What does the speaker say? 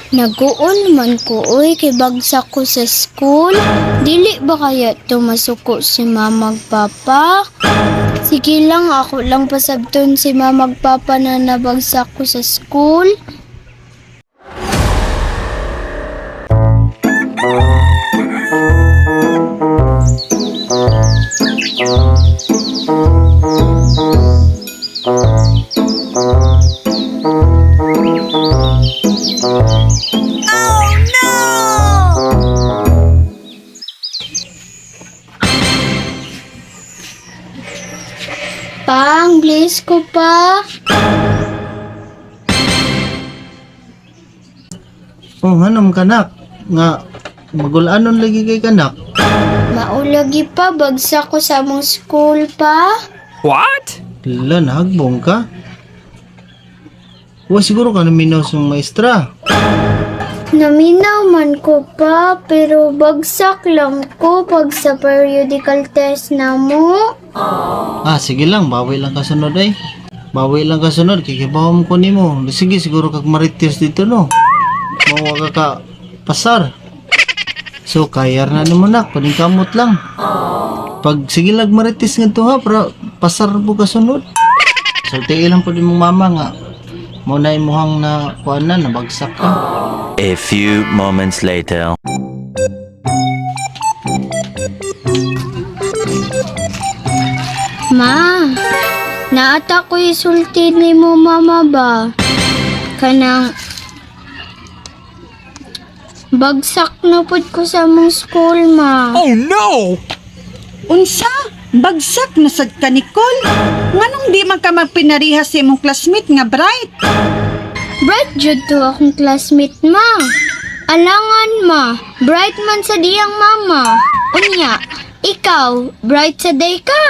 Naguon man ko oy kay bagsak ko sa school. Dili ba kaya masuko si mamag papa? Sige lang, ako lang pasabton si mamag papa na nabagsak ko sa school. Pang, please ko pa. Oh, hanam kanak. Nga, magulanon lagi kay kanak. Maulagi pa, bagsak ko sa among school pa. What? Lala, nahagbong ka? Wa siguro ka naminaw sa maestra. Naminaw man ko pa, pero bagsak lang ko pag sa periodical test na mo. Ah, sige lang, bawi lang ka sunod ay. Bawi lang ka sunod, kikibawam ko nimo. Sige, siguro kag maritis dito no. Mawa ka pasar. So, kayar na naman nak, paningkamot lang. Pag sige lang maritis nga to ha, para pasar po ka sunod. So, lang po din mong mama nga. Muna imuhang na kuan na, nabagsak ka. A few moments later. Ma, naata ko isulti ni mo mama ba? Kanang bagsak na pud ko sa mong school, ma. Oh no! Unsa? Bagsak na sad ka, Nicole? Nganong di man ka magpinariha sa imong classmate nga bright? Bright jud to akong classmate, ma. Alangan, ma. Bright man sa diyang mama. Unya, ikaw, bright sa day ka.